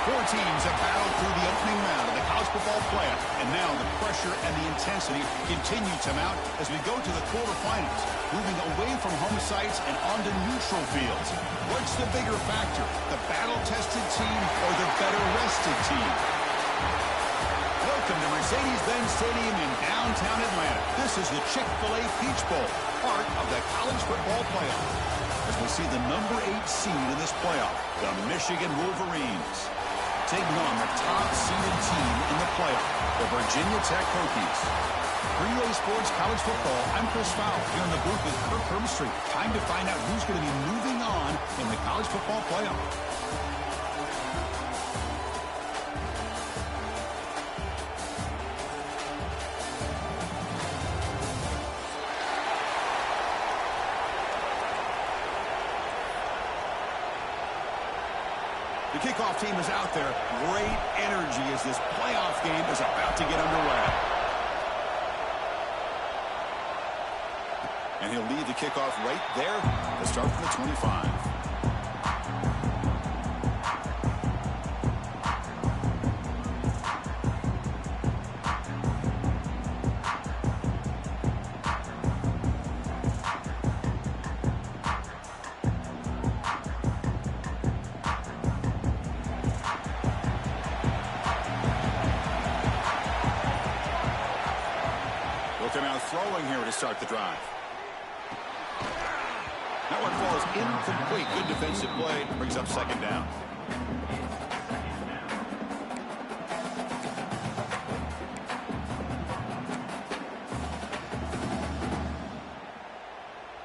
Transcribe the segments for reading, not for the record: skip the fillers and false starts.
Four teams have battled through the opening round of the college football playoff, and now the pressure and the intensity continue to mount as we go to the quarterfinals, moving away from home sites and onto neutral fields. What's the bigger factor, the battle-tested team or the better-rested team? Welcome to Mercedes-Benz Stadium in downtown Atlanta. This is the Chick-fil-A Peach Bowl, part of the college football playoff. As we see the number 8 seed in this playoff, the Michigan Wolverines, taking on the top-seeded team in the playoff, the Virginia Tech Hokies. Relay Sports College Football, I'm Chris Fowler here in the booth with Kirk Herbstreit. Time to find out who's going to be moving on in the college football playoff. The kickoff team is out there. Great energy as this playoff game is about to get underway. And he'll lead the kickoff right there to start from the 25. Looking out throwing here to start the drive. That one falls incomplete. Good defensive play. Brings up second down.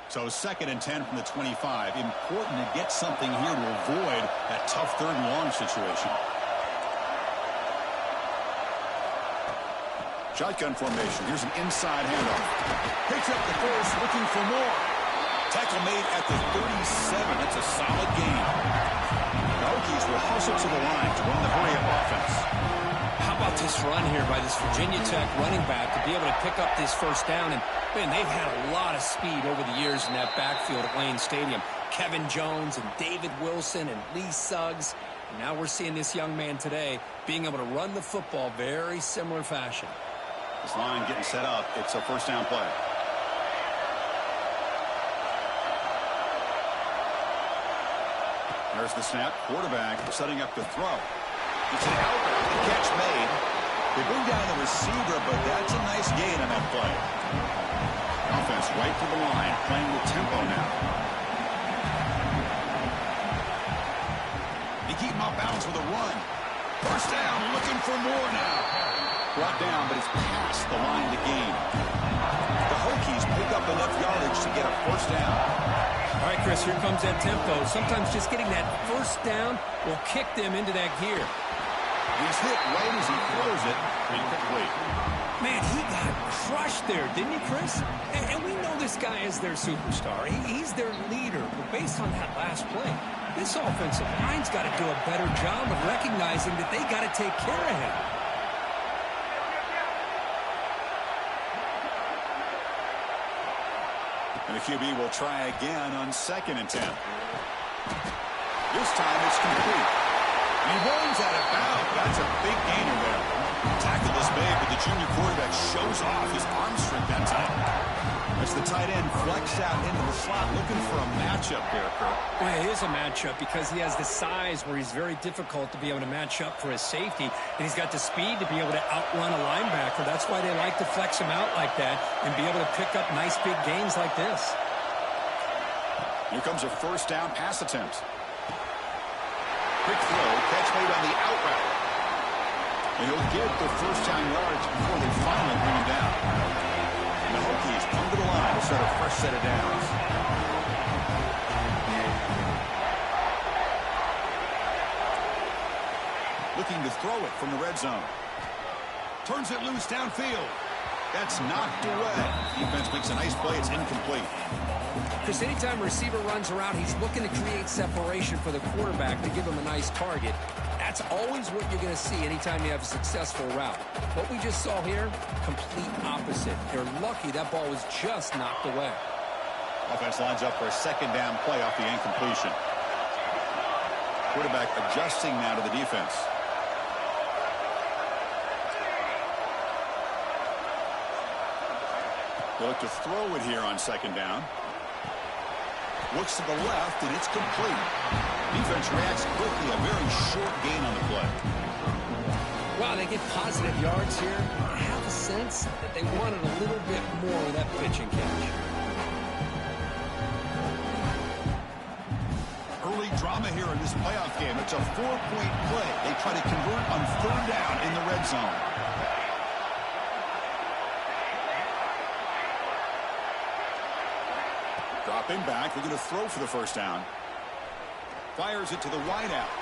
So 2nd and 10 from the 25. Important to get something here to avoid that tough 3rd and long situation. Shotgun formation. Here's an inside handoff. Picks up the first, looking for more. Tackle made at the 37. That's a solid gain. The Hokies will hustle to the line to run the hurry-up offense. How about this run here by this Virginia Tech running back to be able to pick up this first down? And, man, they've had a lot of speed over the years in that backfield at Wayne Stadium. Kevin Jones and David Wilson and Lee Suggs. And now we're seeing this young man today being able to run the football very similar fashion. This line getting set up. It's a first down play. There's the snap. Quarterback setting up the throw. It's an out catch made. They bring down the receiver, but that's a nice gain on that play. Offense right to the line, playing with tempo now. They keep him off balance with a run. First down, looking for more now. Brought down, but it's past the line to gain. The Hokies pick up enough yardage to get a first down. All right, Chris, here comes that tempo. Sometimes just getting that first down will kick them into that gear. He's hit right as he throws it. Incomplete. Man, he got crushed there, didn't he, Chris? And we know this guy is their superstar. He's their leader. But based on that last play, this offensive line's got to do a better job of recognizing that they got to take care of him. And the QB will try again on 2nd and 10. This time it's complete. And he runs out of bounds. That's a big gainer there. Tackle is made, but the junior quarterback shows off his arm strength that time. As the tight end flexed out into the slot, looking for a matchup there, Kirk. Well, it is a matchup because he has the size where he's very difficult to be able to match up for his safety, and he's got the speed to be able to outrun a linebacker. That's why they like to flex him out like that and be able to pick up nice big gains like this. Here comes a first down pass attempt. Quick throw, catch made on the out route. And he'll get the first down yards before they finally bring him down. And the Hokies come to the line to start a fresh set of downs. Looking to throw it from the red zone. Turns it loose downfield. That's knocked away. Defense makes a nice play. It's incomplete. Because anytime a receiver runs around, he's looking to create separation for the quarterback to give him a nice target. That's always what you're going to see anytime you have a successful route. What we just saw here, complete opposite. They're lucky that ball was just knocked away. Offense lines up for a second down play off the incompletion. Quarterback adjusting now to the defense. They look to throw it here on second down. Looks to the left, and it's complete. Defense reacts quickly. A very short gain on the play. Wow, they get positive yards here. I have a sense that they wanted a little bit more of that pitch and catch. Early drama here in this playoff game. It's a 4-point play. They try to convert on third down in the red zone. Dropping back. They're going to throw for the first down. Fires it to the wideout.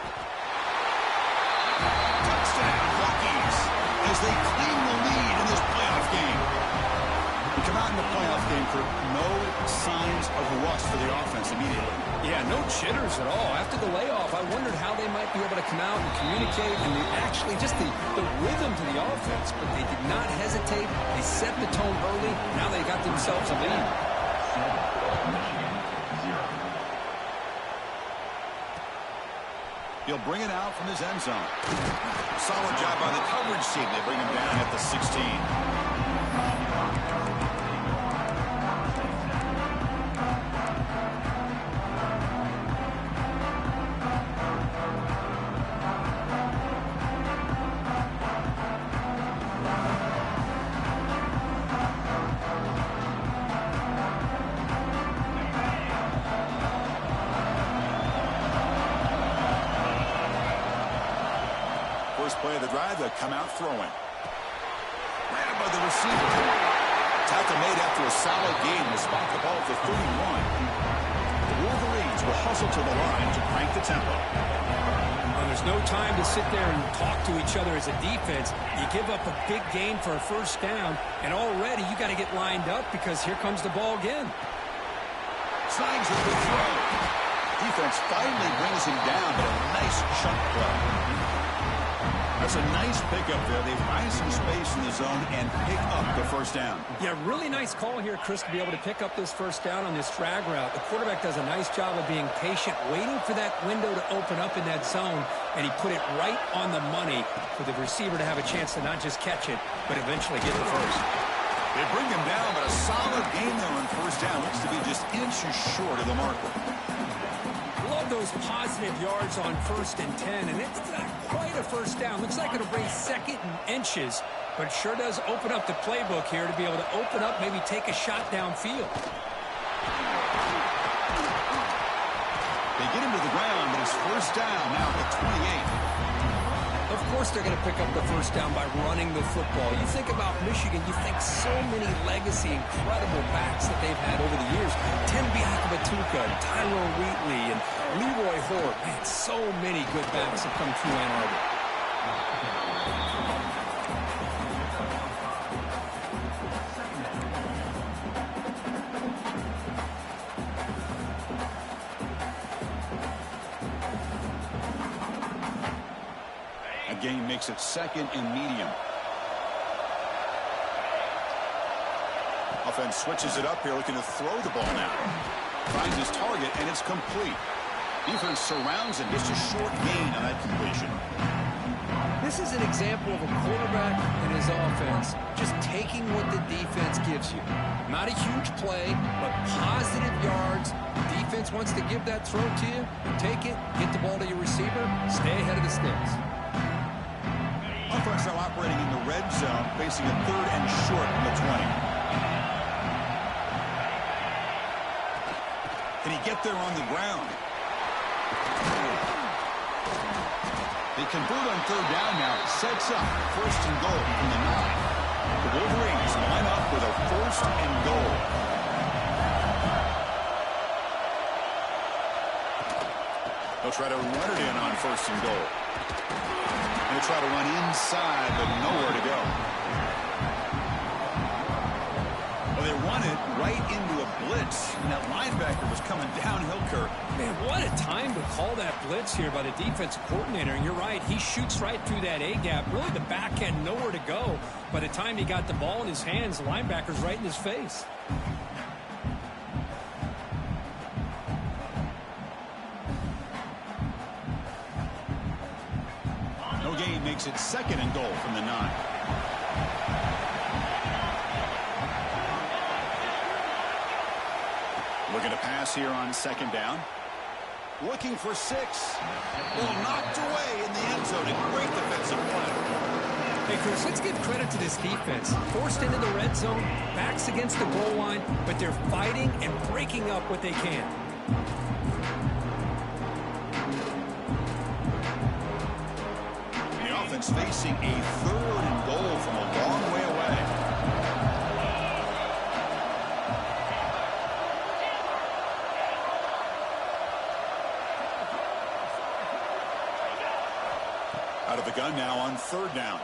Touchdown, Hokies, as they claim the lead in this playoff game. We come out in the playoff game for no signs of rust for the offense immediately. Yeah, no jitters at all. After the layoff, I wondered how they might be able to come out and communicate and actually just the rhythm to the offense. But they did not hesitate. They set the tone early. Now they got themselves a lead. He'll bring it out from his end zone. Solid job by the coverage team. They bring him down at the 16. First play of the drive, they come out throwing. Ran by the receiver. Tackle made after a solid gain to spot the ball at the 31. The Wolverines will hustle to the line to crank the tempo. Well, there's no time to sit there and talk to each other as a defense. You give up a big gain for a first down, and already you got to get lined up because here comes the ball again. Signs with the throw. Defense finally brings him down, but a nice chunk play. That's a nice pickup there. They find some space in the zone and pick up the first down. Yeah, really nice call here, Chris, to be able to pick up this first down on this drag route. The quarterback does a nice job of being patient, waiting for that window to open up in that zone, and he put it right on the money for the receiver to have a chance to not just catch it, but eventually get the first. They bring him down, but a solid gain there on first down. Looks to be just inches short of the marker. Love those positive yards on 1st and 10, and it's not quite a first down. Looks like it'll bring second and inches, but sure does open up the playbook here to be able to open up, maybe take a shot downfield. They get him to the ground, but it's first down now at the 28. Of course they're going to pick up the first down by running the football. You think about Michigan, you think so many legacy, incredible backs that they've had over the years. Tim Biakabatuka, Tyrone Wheatley, and Leroy Hort. Man, so many good backs have come through Ann Arbor. Gain makes it second and medium. Offense switches it up here, looking to throw the ball now. Finds his target, and it's complete. Defense surrounds him. Just a short gain on that completion. This is an example of a quarterback and his offense just taking what the defense gives you. Not a huge play, but positive yards. Defense wants to give that throw to you. You take it, get the ball to your receiver, stay ahead of the sticks. Offense now operating in the red zone, facing a third and short from the 20. Can he get there on the ground? They convert on third down now. Sets up first and goal from the 9. The Wolverines line up with a first and goal. They'll try to run it in on first and goal. They'll try to run inside, but nowhere to go. Well, they run it right into a blitz, and that linebacker was coming downhill, Kirk. Man, what a time to call that blitz here by the defensive coordinator. And you're right, he shoots right through that A-gap. Really, the back had nowhere to go. By the time he got the ball in his hands, the linebacker's right in his face. gain makes it 2nd and goal from the 9. Looking to pass here on 2nd down. Looking for 6. Well, knocked away in the end zone. A great defensive play. Hey, Chris, let's give credit to this defense. Forced into the red zone, backs against the goal line, but they're fighting and breaking up what they can. The offense facing a 3rd and goal from a long way away. Out of the gun now on 3rd down.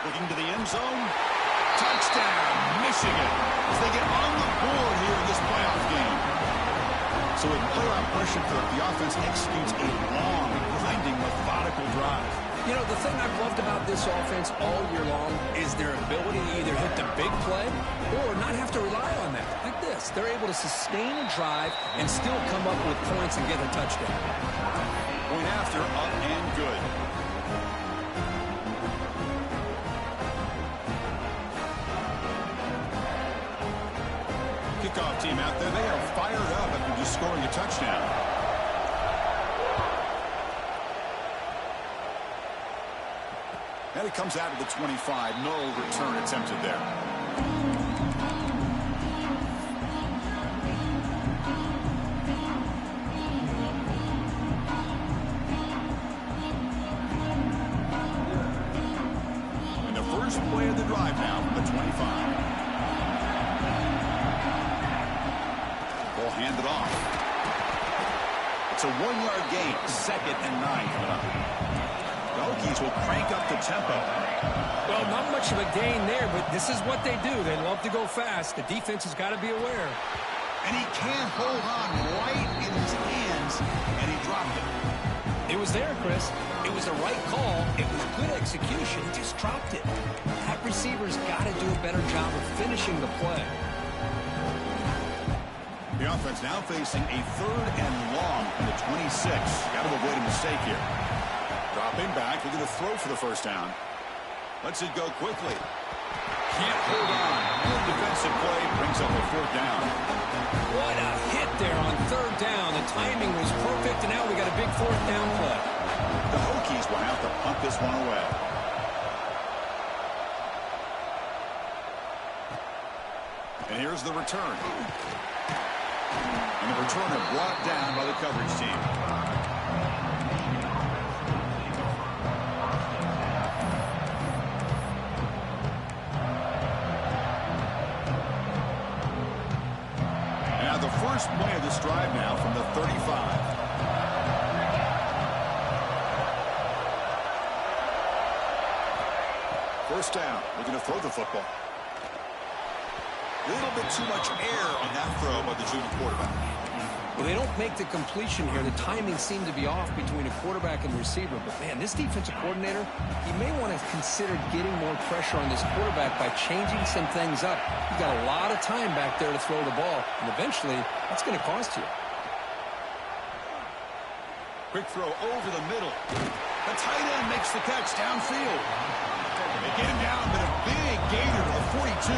Looking to the end zone. Touchdown, Michigan, as they get on the board here in this playoff game. So with playoff pressure, the offense executes a long, grinding, methodical drive. You know, the thing I've loved about this offense all year long is their ability to either hit the big play or not have to rely on that. Like this, they're able to sustain a drive and still come up with points and get a touchdown. Point after, up and good. Kickoff team out there, they are fired up after just scoring a touchdown. And it comes out of the 25. No return attempted there. And the first play of the drive now from the 25. Ball handed off. It's a 1-yard gain. 2nd and 9 coming up. The Hokies will crank up the tempo. Well, not much of a gain there, but this is what they do. They love to go fast. The defense has got to be aware. And he can't hold on right in his hands, and he dropped it. It was there, Chris. It was the right call. It was good execution. He just dropped it. That receiver's got to do a better job of finishing the play. The offense now facing a 3rd and long from the 26. Got to avoid a mistake here. Dropping back, looking to throw for the first down. Lets it go quickly. Can't hold on. Good defensive play brings up a 4th down. What a hit there on 3rd down. The timing was perfect, and now we got a big 4th down play. The Hokies will have to punt this one away. And here's the return. And the returner brought down by the coverage team. And now the first play of this drive now from the 35. First down, looking to throw the football. A little bit too much air on that throw by the junior quarterback. Well, they don't make the completion here. The timing seemed to be off between a quarterback and receiver. But, man, this defensive coordinator, he may want to consider getting more pressure on this quarterback by changing some things up. You've got a lot of time back there to throw the ball, and eventually that's going to cost you. Quick throw over the middle. The tight end makes the catch downfield. They get him down, but a big gainer to the 42.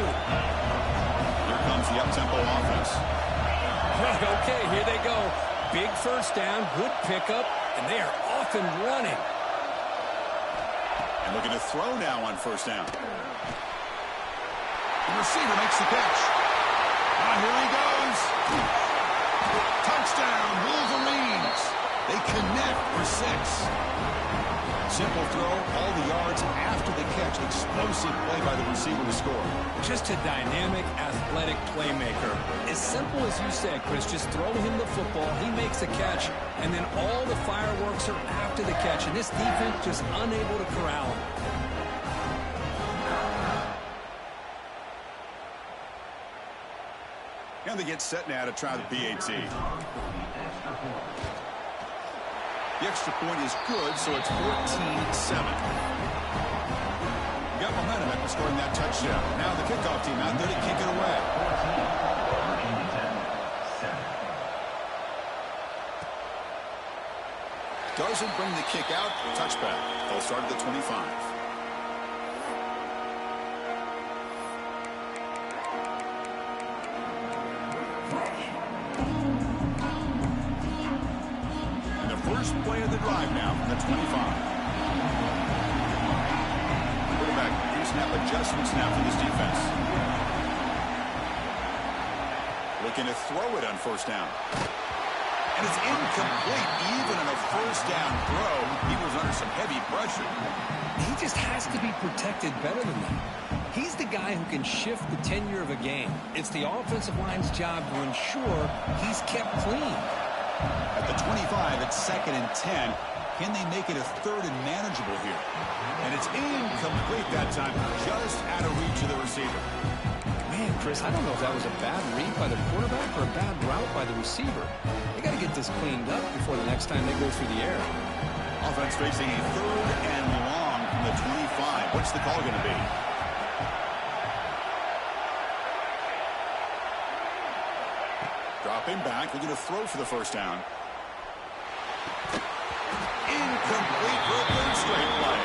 Here comes the up-tempo offense. Okay, here they go. Big first down, good pickup, and they are off and running. And looking to throw now on first down. The receiver makes the catch. Here he goes. Touchdown, Wolverines. They connect for 6. Simple throw, all the yards after the catch. Explosive play by the receiver to score. Just a dynamic, athletic playmaker. As simple as you said, Chris, just throw him the football, he makes the catch, and then all the fireworks are after the catch. And this defense just unable to corral him. And they get set now to try the PAT. The extra point is good, so it's 14-7. Got momentum after scoring that touchdown. Now the kickoff team out there to kick it away. doesn't bring the kick out. Touchback. They'll start at the 25. First play of the drive now from the 25. Quarterback pre-snap adjustments now for this defense. Looking to throw it on first down. And it's incomplete. Even on a first down throw, he was under some heavy pressure. He just has to be protected better than that. He's the guy who can shift the tenure of a game. It's the offensive line's job to ensure he's kept clean. At the 25, it's 2nd and 10. Can they make it a 3rd and manageable here? And it's incomplete that time, just out of reach of the receiver. Man, Chris, I don't know if that was a bad read by the quarterback or a bad route by the receiver. They got to get this cleaned up before the next time they go through the air. Offense facing a 3rd and long from the 25. What's the call going to be? Dropping back, looking to throw for the first down. Incomplete for a 3rd straight play.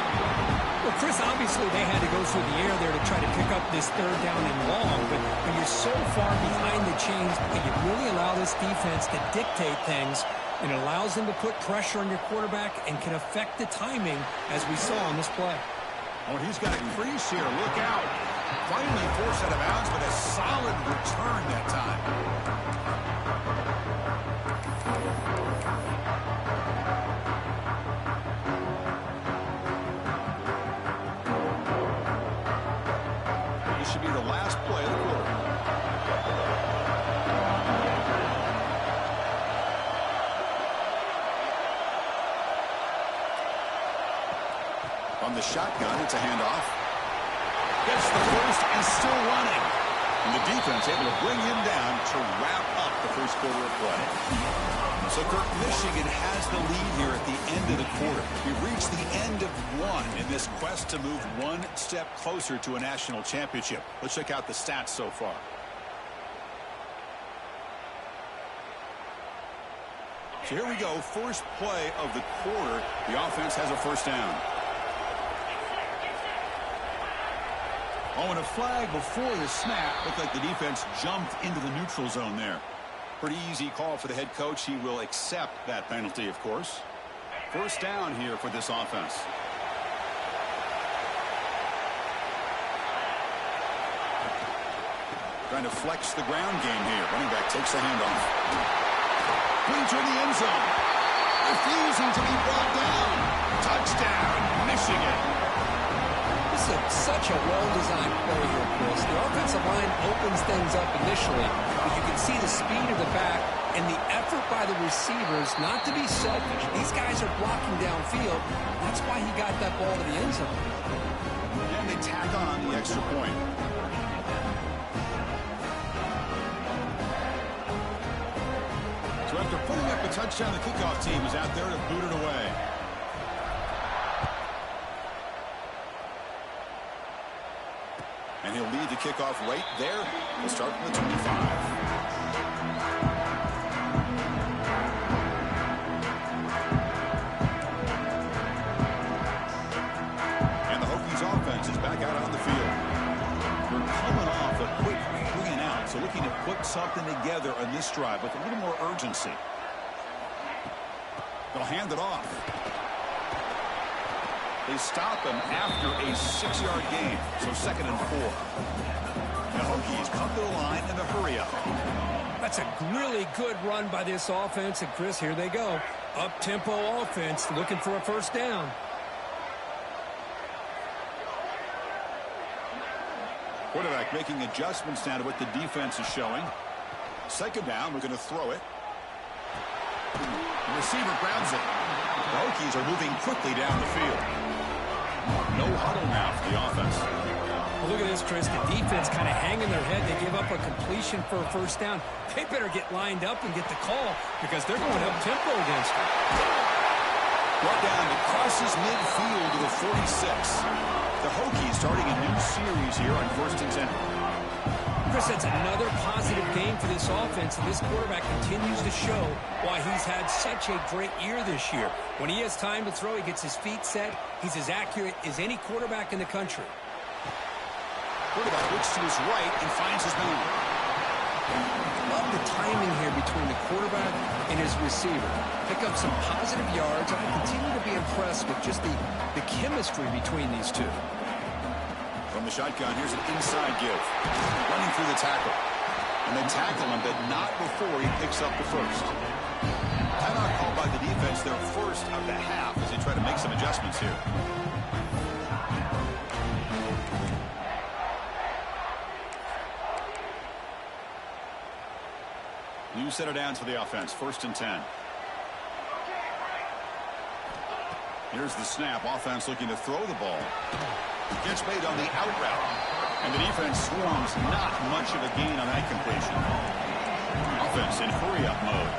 Well, Chris, obviously they had to go through the air there to try to pick up this 3rd down and long, but when you're so far behind the chains, you really allow this defense to dictate things, and it allows them to put pressure on your quarterback and can affect the timing, as we saw on this play. Oh, he's got a crease here. Look out. Finally forced out of bounds, but a solid return that time. This should be the last play of the quarter. On the shotgun, it's a handoff. Gets the first and still running. And the defense able to bring him down to wrap up the first quarter of play. So, Kirk, Michigan has the lead here at the end of the quarter. We've reached the end of one in this quest to move one step closer to a national championship. Let's check out the stats so far. So here we go. First play of the quarter. The offense has a first down. Oh, and a flag before the snap. Looked like the defense jumped into the neutral zone there. Pretty easy call for the head coach. He will accept that penalty, of course. First down here for this offense. Trying to flex the ground game here. Running back takes the handoff. Into the end zone. Refusing to be brought down. Touchdown, Michigan. This is such a well-designed play here, Chris. The offensive line opens things up initially, but you can see the speed of the back and the effort by the receivers not to be selfish. These guys are blocking downfield. That's why he got that ball to the end zone. And they tack on the extra point. So after putting up a touchdown, the kickoff team is out there to boot it away. And he'll lead the kickoff right there. We'll start from the 25. And the Hokies offense is back out on the field. We're coming off a quick 3-and-out, so looking to put something together on this drive with a little more urgency. They'll hand it off. They stop him after a 6-yard gain, so 2nd and 4. The Hokies come to the line in the hurry-up. That's a really good run by this offense, and Chris, here they go. Up-tempo offense looking for a first down. Quarterback making adjustments now to what the defense is showing. 2nd down, we're going to throw it. The receiver grabs it. The Hokies are moving quickly down the field. No huddle now for the offense. Well, look at this, Chris. The defense kind of hanging their head. They give up a completion for a first down. They better get lined up and get the call because they're going up-tempo against them. Brought down to crosses midfield to the 46. The Hokies starting a new series here on 1st and 10. Chris, that's another positive game for this offense, and this quarterback continues to show why he's had such a great year this year. When he has time to throw, he gets his feet set. He's as accurate as any quarterback in the country. Quarterback looks to his right and finds his man. Love the timing here between the quarterback and his receiver. Pick up some positive yards. I continue to be impressed with just the chemistry between these two. From the shotgun, here's an inside give. Running through the tackle. And they tackle him, but not before he picks up the first. Timeout called by the defense, their first of the half, as they try to make some adjustments here. New set of downs for the offense, 1st and 10. Here's the snap. Offense looking to throw the ball. Gets made on the out route. And the defense swarms. Not much of a gain on that completion. Offense in hurry-up mode.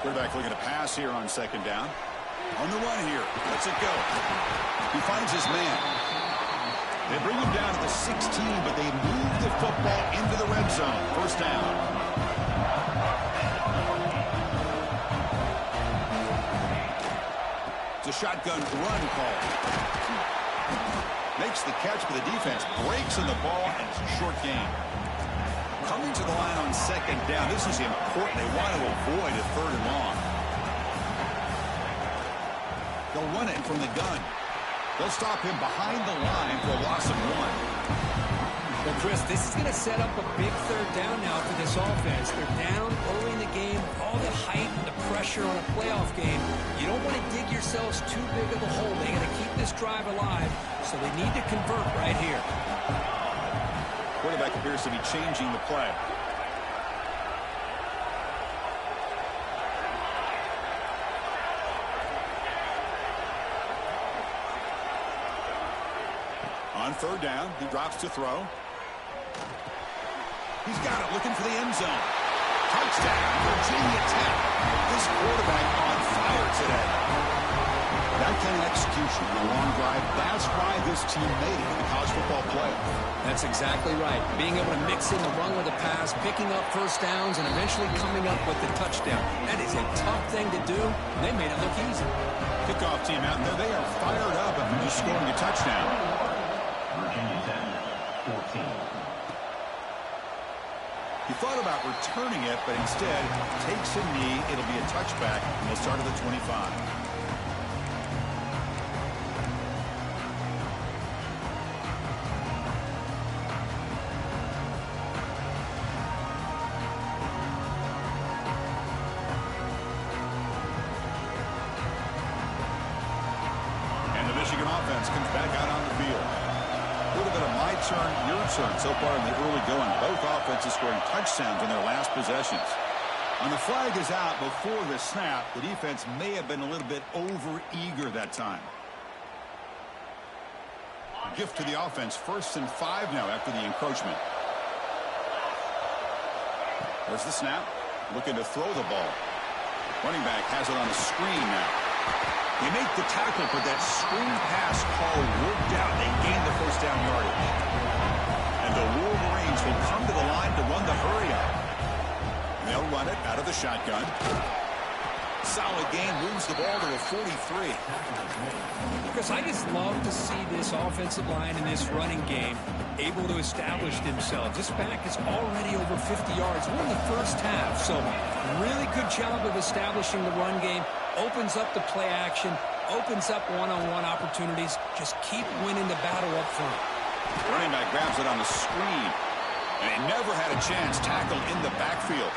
Quarterback looking to pass here on 2nd down. On the run here. Lets it go. He finds his man. They bring him down to the 16, but they move the football into the red zone. 1st down. It's a shotgun run call. Makes the catch, but the defense breaks in the ball, and it's a short gain. Coming to the line on 2nd down. This is important. They want to avoid a 3rd and long. They'll run it from the gun. They'll stop him behind the line for a loss of 1. Well, Chris, this is going to set up a big 3rd down now for this offense. They're down early in the game. All the hype and the pressure on a playoff game. You don't want to dig yourselves too big of a hole. They got to keep this drive alive, so they need to convert right here. Quarterback appears to be changing the play. On 3rd down, he drops to throw. He's got it, looking for the end zone. Touchdown, Virginia Tech. This quarterback on fire today. That kind of execution on a long drive, that's why this team made it in the college football playoff. That's exactly right. Being able to mix in the run with the pass, picking up 1st downs, and eventually coming up with the touchdown. That is a tough thing to do, and they made it look easy. Kickoff team out there, they are fired up after just scoring a touchdown. Virginia Tech, 14. He thought about returning it, but instead takes a knee. It'll be a touchback, and they'll start at the 25. And the Michigan offense comes back out on the field. A little bit of my turn, your turn so far in the early going. Both offenses scoring touchdowns in their last possessions. And the flag is out before the snap. The defense may have been a little bit over-eager that time. Gift to the offense. 1st and 5 now after the encroachment. There's the snap. Looking to throw the ball. Running back has it on a screen now. They make the tackle, but that screen pass call worked out. They gained the 1st down yardage. And the Wolverines will come to the line to run the hurry-up. They'll run it out of the shotgun. Solid gain, moves the ball to a 43. Chris, I just love to see this offensive line in this running game able to establish themselves. This back is already over 50 yards. We're in the 1st half, so really good job of establishing the run game. Opens up the play action, opens up one-on-one opportunities. Just keep winning the battle up front. Running back grabs it on the screen, and he never had a chance. Tackled in the backfield.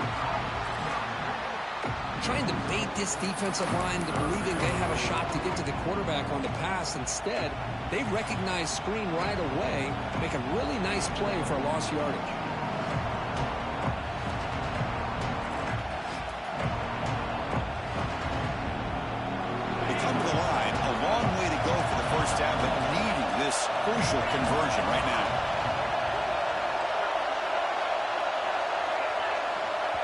Trying to bait this defensive line to believing they have a shot to get to the quarterback on the pass. Instead, they recognize screen right away, make a really nice play for a lost yardage. They come to the line, a long way to go for the 1st down, but needing this crucial conversion right now.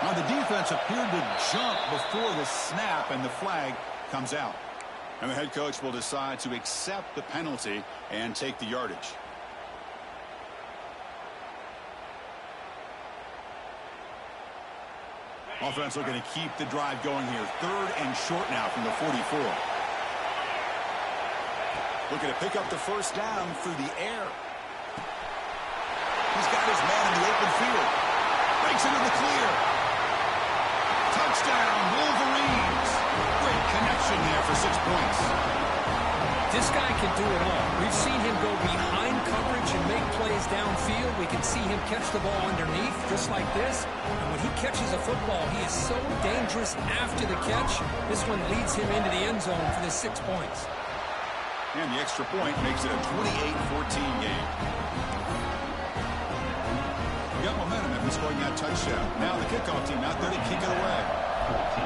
Now the defense appeared to jump before the snap, and the flag comes out. And the head coach will decide to accept the penalty and take the yardage. Offense looking to keep the drive going here. 3rd and short now from the 44. Looking to pick up the first down through the air. He's got his man in the open field. Breaks into the clear. Touchdown, Wolverines. Great connection there for 6 points. This guy can do it all. We've seen him go behind coverage and make plays downfield. We can see him catch the ball underneath, just like this. And when he catches a football, he is so dangerous after the catch. This one leads him into the end zone for the 6 points. And the extra point makes it a 28-14 game. We got momentum after scoring that touchdown. Now the kickoff team out there to kick it away. 14.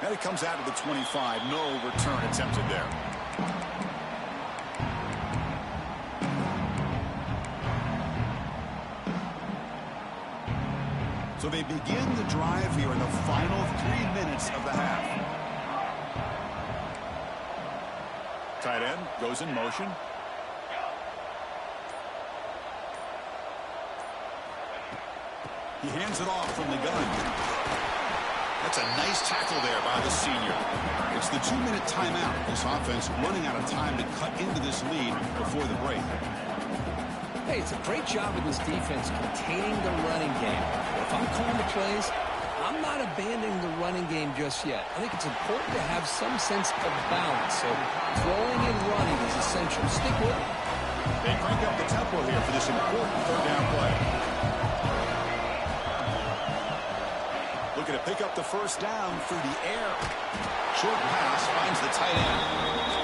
And it comes out to the 25. No return attempted there. So they begin the drive here in the final 3 minutes of the half. Tight end goes in motion. He hands it off from the gun. That's a nice tackle there by the senior. It's the 2-minute timeout. This offense running out of time to cut into this lead before the break. Hey, it's a great job of this defense containing the running game. If I'm calling the plays, I'm not abandoning the running game just yet. I think it's important to have some sense of balance. So throwing and running is essential. Stick with it. They crank up the tempo here for this important 3rd down play. Looking to pick up the first down through the air. Short pass finds the tight end.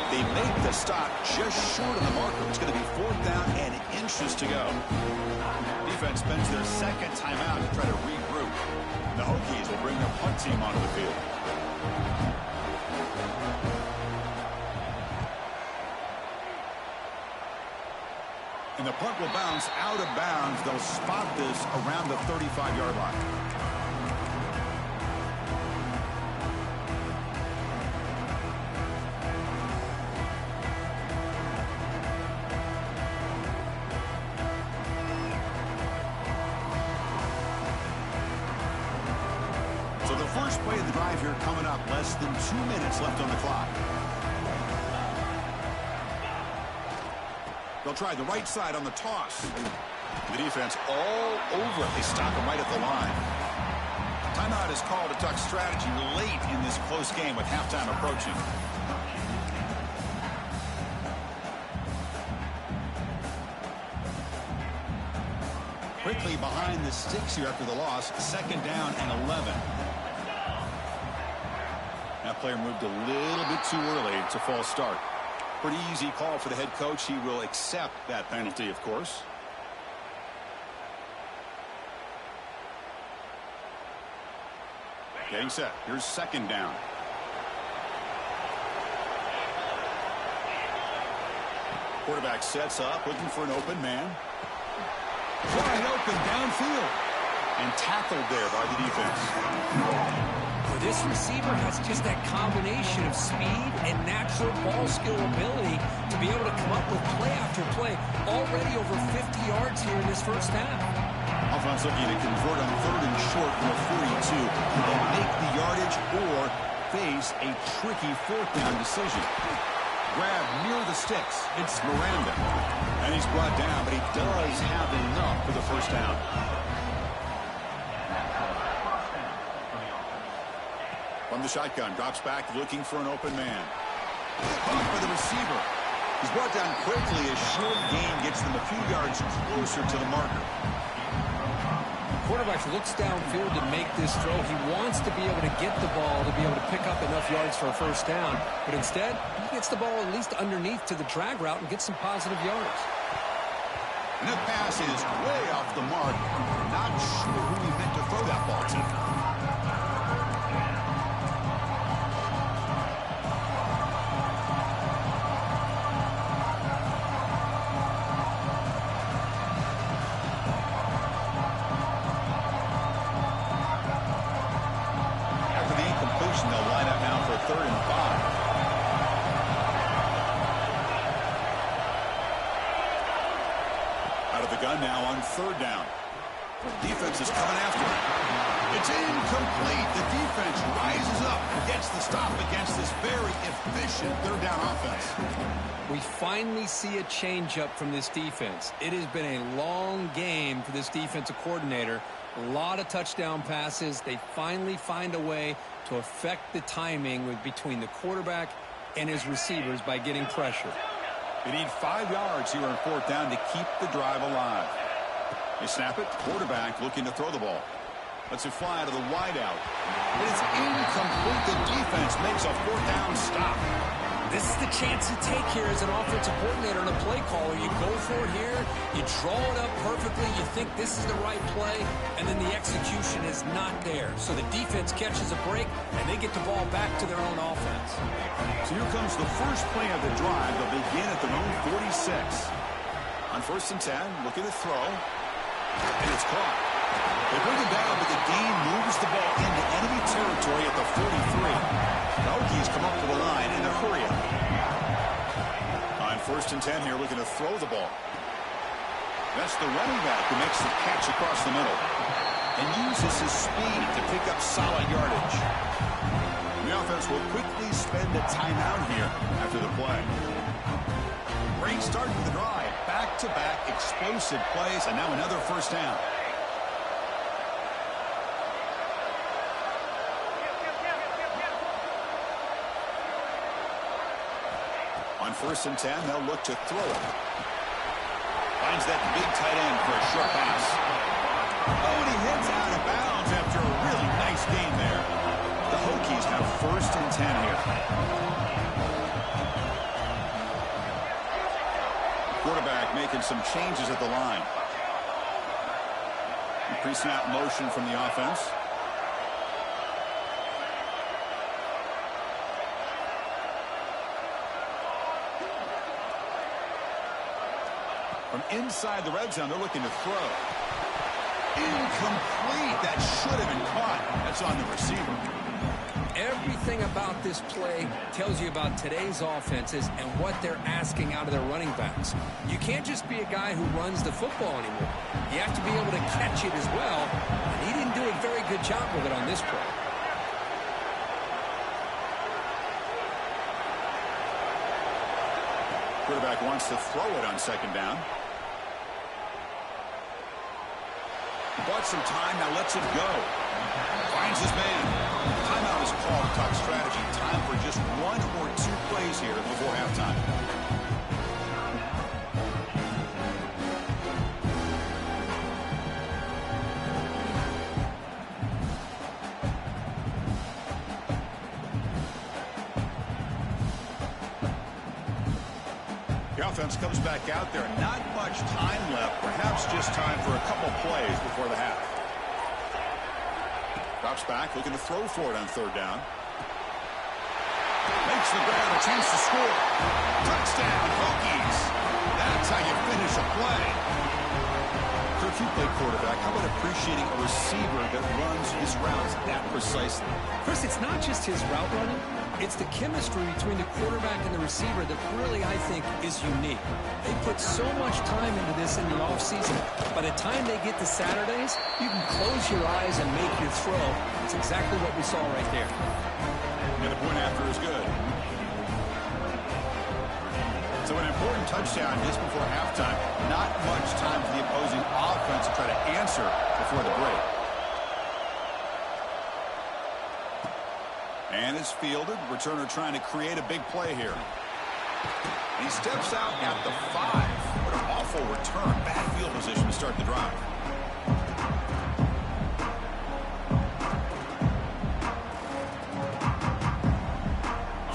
They make the stop just short of the marker. It's going to be 4th down and inches to go. Defense spends their 2nd timeout to try to regroup. The Hokies will bring their punt team onto the field. And the punt will bounce out of bounds. They'll spot this around the 35-yard line. First play of the drive here coming up. Less than 2 minutes left on the clock. They'll try the right side on the toss. The defense all over it. They stop him right at the line. Timeout is called to duck strategy late in this close game with halftime approaching. Quickly behind the sticks here after the loss. 2nd down and 11. That player moved a little bit too early. It's a false start. Pretty easy call for the head coach. He will accept that penalty, of course. Getting set. Here's 2nd down. Quarterback sets up, looking for an open man. Wide open downfield. And tackled there by the defense. This receiver has just that combination of speed and natural ball skill ability to be able to come up with play after play. Already over 50 yards here in this first half. Offense looking to convert on 3rd and short from the 42. Will they make the yardage or face a tricky 4th down decision? Grab near the sticks. It's Miranda. And he's brought down, but he does have enough for the first down. From the shotgun, drops back, looking for an open man. Caught by the receiver. He's brought down quickly. A short gain gets them a few yards closer to the marker. Quarterback looks downfield to make this throw. He wants to be able to get the ball to be able to pick up enough yards for a first down. But instead, he gets the ball at least underneath to the drag route and gets some positive yards. And that pass is way off the mark. Not sure who he meant to throw that ball to. gun now on third down. Defense is coming after it. It's incomplete. The defense rises up, gets the stop against this very efficient third down offense. We finally see a change-up from this defense. It has been a long game for this defensive coordinator. A lot of touchdown passes. They finally find a way to affect the timing between the quarterback and his receivers by getting pressure. They need 5 yards here on fourth down to keep the drive alive. They snap it. Quarterback looking to throw the ball. Lets it fly to the wideout. And it's incomplete. The defense makes a fourth down stop. This is the chance you take here as an offensive coordinator and a play caller. You go for it here. You draw it up perfectly. You think this is the right play, and then the execution is not there. So the defense catches a break, and they get the ball back to their own offense. So here comes the first play of the drive. They'll begin at their own 46. On 1st and 10, looking to throw. And it's caught. They bring it down, but the gain moves the ball into enemy territory at the 43. The Hokies come up to the line in a hurry up. On 1st and 10 here, looking to throw the ball. That's the running back who makes the catch across the middle and uses his speed to pick up solid yardage. The offense will quickly spend a timeout here after the play. Great start to the drive. Back-to-back explosive plays, and now another first down. On 1st and 10, they'll look to throw it. Finds that big tight end for a short pass. Oh, and he heads out of bounds after a really nice gain there. The Hokies have 1st and 10 here. Quarterback making some changes at the line. Pre-snap motion from the offense. From inside the red zone, they're looking to throw. Incomplete. That should have been caught. That's on the receiver. Everything about this play tells you about today's offenses and what they're asking out of their running backs. You can't just be a guy who runs the football anymore. You have to be able to catch it as well, and he didn't do a very good job with it on this play. Quarterback wants to throw it on 2nd down. Bought some time, now lets it go. Finds his man. Timeout is called to talk strategy. Time for just 1 or 2 plays here before halftime. The offense comes back out there. Not much time left. Perhaps just time for a couple plays before the half. Drops back, looking to throw for it on 3rd down. Makes the grab, a chance to score. Touchdown, Hokies. That's how you finish a play. If you play quarterback, how about appreciating a receiver that runs his routes that precisely? Chris, it's not just his route running. It's the chemistry between the quarterback and the receiver that really, I think, is unique. They put so much time into this in the offseason. By the time they get to Saturdays, you can close your eyes and make your throw. It's exactly what we saw right there. And the point after is good. So an important touchdown just before halftime. Not much time for the opposing offense to try to answer before the break. And it's fielded. Returner trying to create a big play here. And he steps out at the 5. What an awful return. Bad field position to start the drive.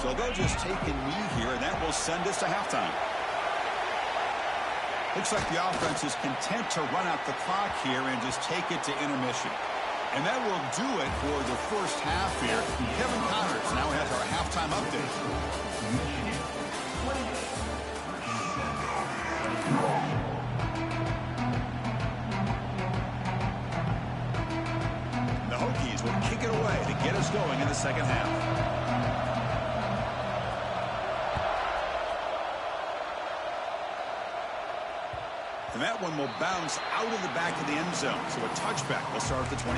So they'll just take a knee here, and that will send us to halftime. Looks like the offense is content to run out the clock here and just take it to intermission. And that will do it for the first half here. Kevin Connors now has our halftime update. The Hokies will kick it away to get us going in the second half. And that one will bounce out of the back of the end zone. So a touchback will start at the 25.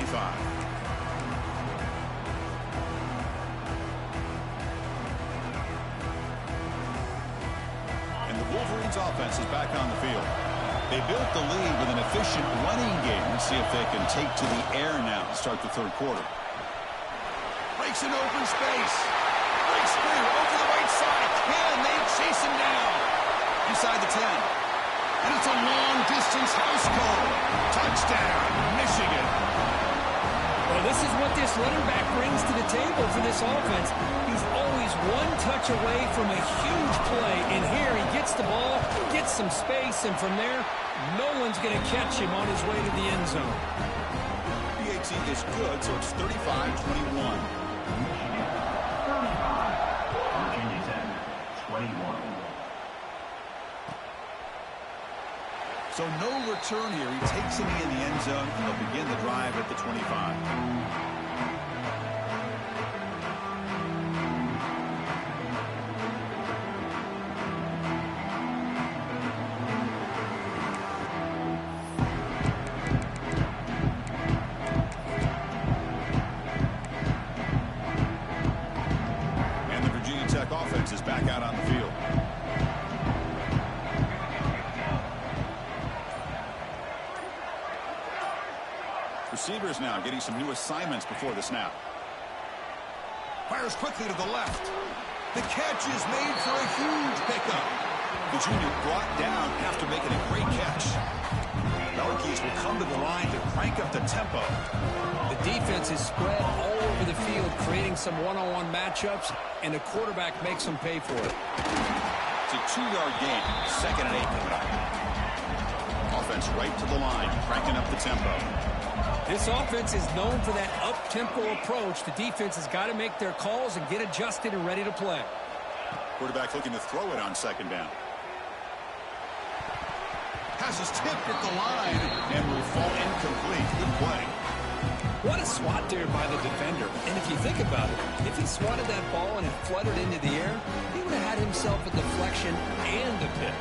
And the Wolverines offense is back on the field. They built the lead with an efficient running game. Let's see if they can take to the air now to start the third quarter. Breaks an open space. Breaks through over the right side. Can they chase him down? Inside the 10. And it's a long-distance house call. Touchdown, Michigan. Well, this is what this running back brings to the table for this offense. He's always one touch away from a huge play. And here he gets the ball, gets some space, and from there, no one's going to catch him on his way to the end zone. PAT is good, so it's 35-21. Michigan, 35. Virginia Tech, 21. So no return here. He takes it in the end zone, and they'll begin the drive at the 25. And the Virginia Tech offense is back out on the field. Receivers now getting some new assignments before the snap. Fires quickly to the left. The catch is made for a huge pickup. The junior brought down after making a great catch. The Hokies will come to the line to crank up the tempo. The defense is spread all over the field, creating some one-on-one matchups, and the quarterback makes them pay for it. It's a 2-yard gain. 2nd and 8 coming up. Offense right to the line, cranking up the tempo. This offense is known for that up-tempo approach. The defense has got to make their calls and get adjusted and ready to play. Quarterback looking to throw it on 2nd down. Pass is tipped at the line and will fall incomplete. Good play. What a swat there by the defender. And if you think about it, if he swatted that ball and it fluttered into the air, he would have had himself a deflection and a pick.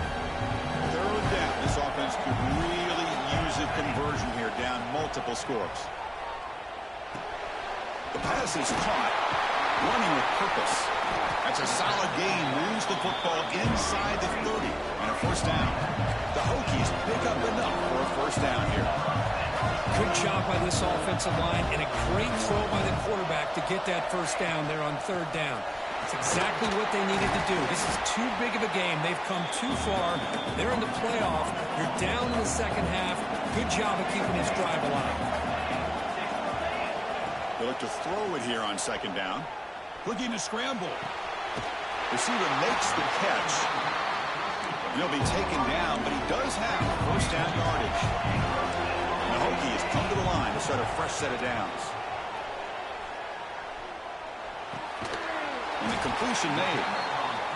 3rd down. This offense could really use a conversion here, down multiple scores. The pass is caught, running with purpose. That's a solid gain, moves the football inside the 30, and a 1st down. The Hokies pick up enough for a 1st down here. Good job by this offensive line, and a great throw by the quarterback to get that 1st down there on 3rd down. It's exactly what they needed to do. This is too big of a game. They've come too far. They're in the playoff. You're down in the 2nd half. Good job of keeping this drive alive. They look to throw it here on 2nd down. Looking to scramble. Receiver makes the catch. He'll be taken down, but he does have 1st down yardage. And the Hokies come to the line to start a fresh set of downs. And the completion made.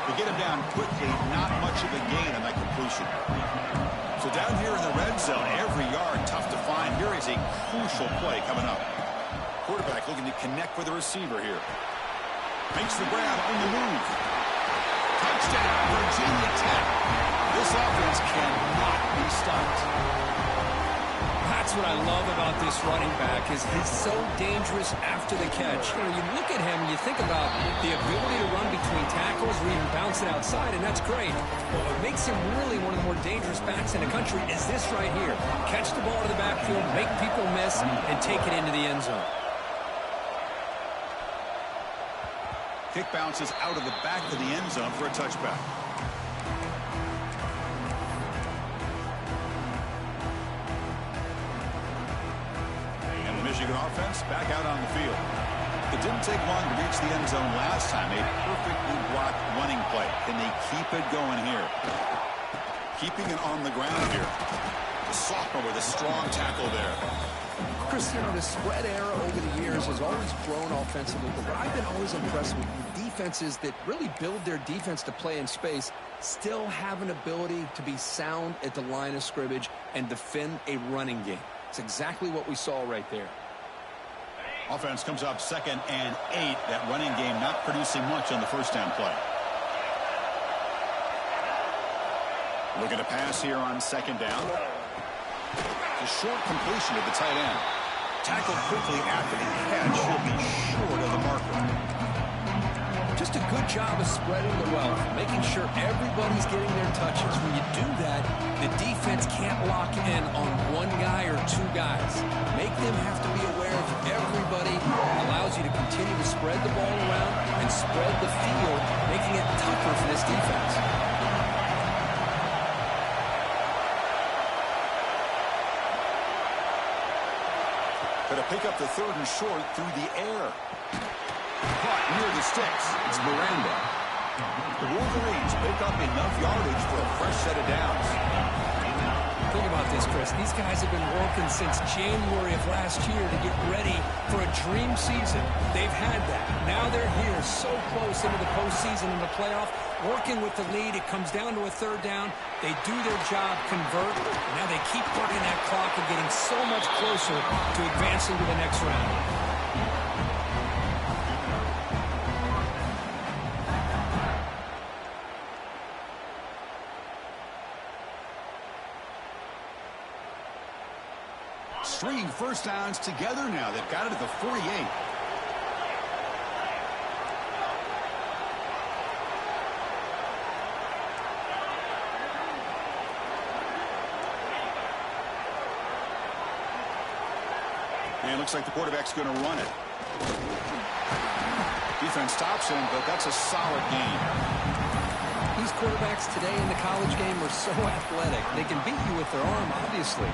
To get him down quickly, not much of a gain on that completion. So down here in the red zone, every yard tough to find. Here is a crucial play coming up. Quarterback looking to connect with the receiver here. Makes the grab on the move. Touchdown, Virginia Tech. This offense cannot be stopped. That's what I love about this running back is he's so dangerous after the catch. You know, you look at him and you think about the ability to run between tackles or even bounce it outside, and that's great. But what makes him really one of the more dangerous backs in the country is this right here. Catch the ball to the backfield, make people miss, and take it into the end zone. Kick bounces out of the back of the end zone for a touchback. And the Michigan offense back out on the field. It didn't take long to reach the end zone last time. A perfectly blocked running play. Can they keep it going here? Keeping it on the ground here. The sophomore with a strong tackle there. Chris, you know, the spread era over the years has always grown offensively, but what I've been always impressed with the defenses that really build their defense to play in space still have an ability to be sound at the line of scrimmage and defend a running game. It's exactly what we saw right there. Offense comes up 2nd and 8. That running game not producing much on the 1st down play. Looking to pass here on second down. A short completion to the tight end. Tackled quickly after the catch. He'll be short of the marker. Just a good job of spreading the wealth, making sure everybody's getting their touches. When you do that, the defense can't lock in on one guy or two guys. Make them have to be aware of everybody. Allows you to continue to spread the ball around and spread the field, making it tougher for this defense. Going to pick up the third and short through the air. Caught near the sticks. It's Miranda. The Wolverines pick up enough yardage for a fresh set of downs. Think about this, Chris. These guys have been working since January of last year to get ready for a dream season. They've had that. Now they're here so close into the postseason and the playoff, working with the lead. It comes down to a third down. They do their job, convert. Now they keep working that clock and getting so much closer to advancing to the next round. Stringing first downs together now. They've got it at the 48. And it looks like the quarterback's going to run it. Defense stops him, but that's a solid gain. These quarterbacks today in the college game are so athletic. They can beat you with their arm, obviously.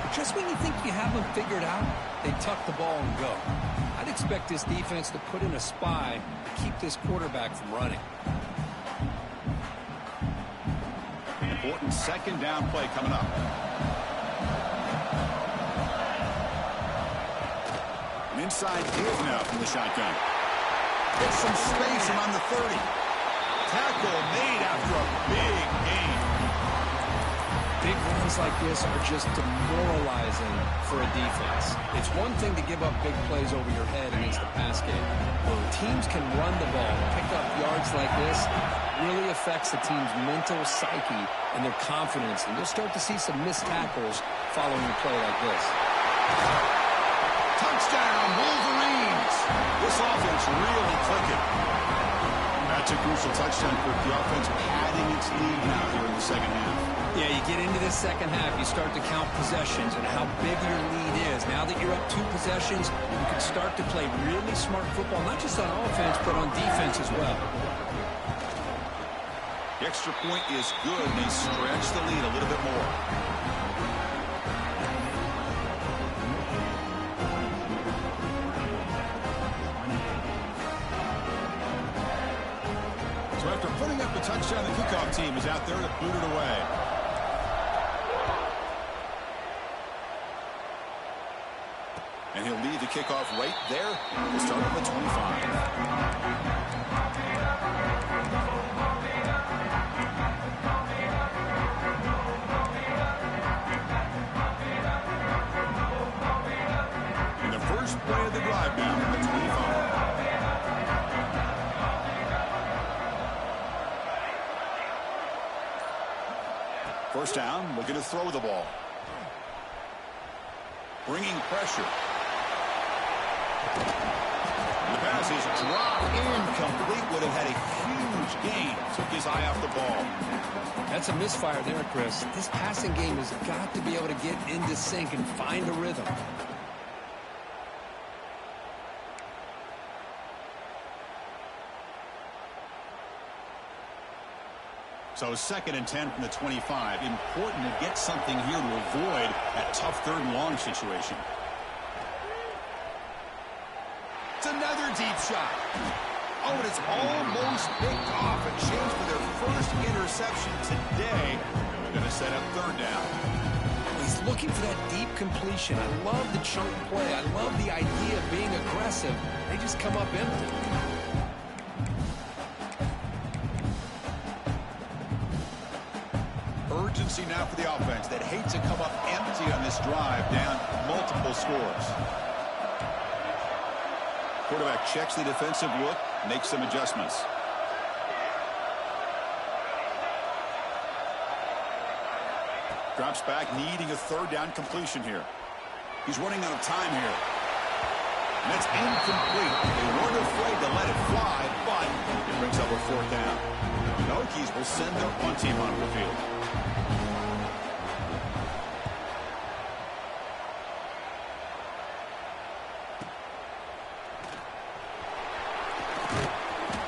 But just when you think you have them figured out, they tuck the ball and go. I'd expect this defense to put in a spy to keep this quarterback from running. Important second down play coming up. An inside give now from the shotgun. Gets some space around the 30. Tackle made after a big gain. Big runs like this are just demoralizing for a defense. It's one thing to give up big plays over your head against the pass game. When teams can run the ball, pick up yards like this, really affects the team's mental psyche and their confidence. And you'll start to see some missed tackles following a play like this. Touchdown, Wolverines! This offense really clicking. That's a crucial touchdown for the offense, padding its lead now here in the second half. Yeah, you get into this second half, you start to count possessions and how big your lead is. Now that you're up 2 possessions, you can start to play really smart football, not just on offense, but on defense as well. The extra point is good, and they stretch the lead a little bit more. So after putting up a touchdown, the kickoff team is out there to boot it away. And he'll lead the kickoff right there. We'll start at the 25. And the first play of the drive now from the 25. First down, looking to throw the ball. Bringing pressure. The pass is dropped incomplete. Would have had a huge gain. Took his eye off the ball. That's a misfire there, Chris. This passing game has got to be able to get into sync and find a rhythm. So 2nd and 10 from the 25. Important to get something here to avoid that tough 3rd and long situation. It's another deep shot. Oh, and it's almost picked off. A chance for their first interception today. They're going to set up 3rd down. He's looking for that deep completion. I love the chunk play. I love the idea of being aggressive. They just come up empty. Urgency now for the offense that hates to come up empty on this drive, down multiple scores. Quarterback checks the defensive look, makes some adjustments. Drops back, needing a third down completion here. He's running out of time here. And it's incomplete. They weren't afraid to let it fly, but it brings up a fourth down. The Hokies will send their punt team onto the field.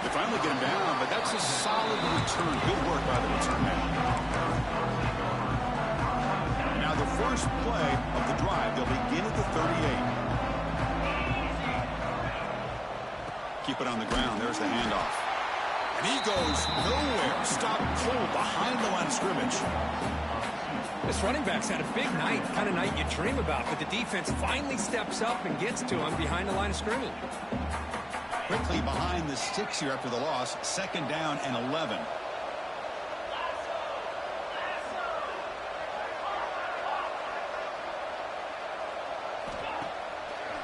They finally get him down, but that's a solid return. Good work by the return man. Now the first play of the drive, they'll begin at the 38. Keep it on the ground. There's the handoff. And he goes nowhere. Stop cold behind the line of scrimmage. This running back's had a big night, kind of night you dream about, but the defense finally steps up and gets to him behind the line of scrimmage. Quickly behind the sticks here after the loss. 2nd down and 11.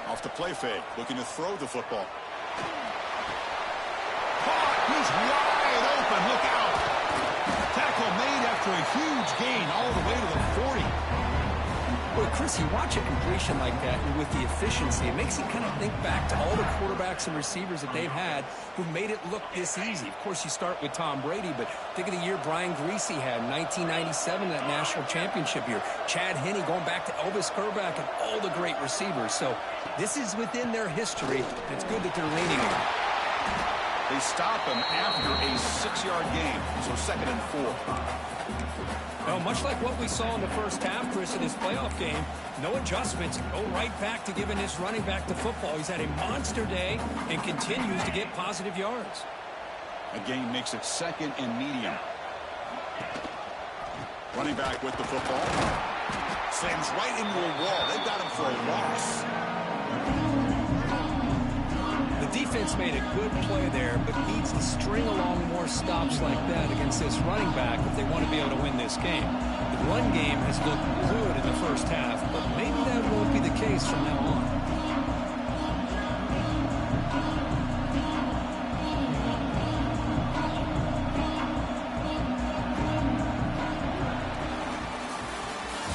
Off the play fake, looking to throw the football. Caught! He's wide open. Look out! Tackle made after a huge gain all the way to the 40. Well, Chris, you watch a completion like that, and with the efficiency, it makes you kind of think back to all the quarterbacks and receivers that they've had who made it look this easy. Of course, you start with Tom Brady, but think of the year Brian Greasy had in 1997, that national championship year. Chad Henne going back to Elvis Kerback and all the great receivers. So this is within their history. It's good that they're leaning on it. They stop him after a 6-yard gain, so 2nd and 4. Well, much like what we saw in the first half, Chris, of this playoff game, no adjustments. Go right back to giving this running back the football. He's had a monster day and continues to get positive yards. A gain makes it 2nd and medium. Running back with the football. Slams right into a wall. They've got him for a loss. The defense made a good play there, but needs to string along more stops like that against this running back if they want to be able to win this game. The run game has looked good in the first half, but maybe that won't be the case from now on.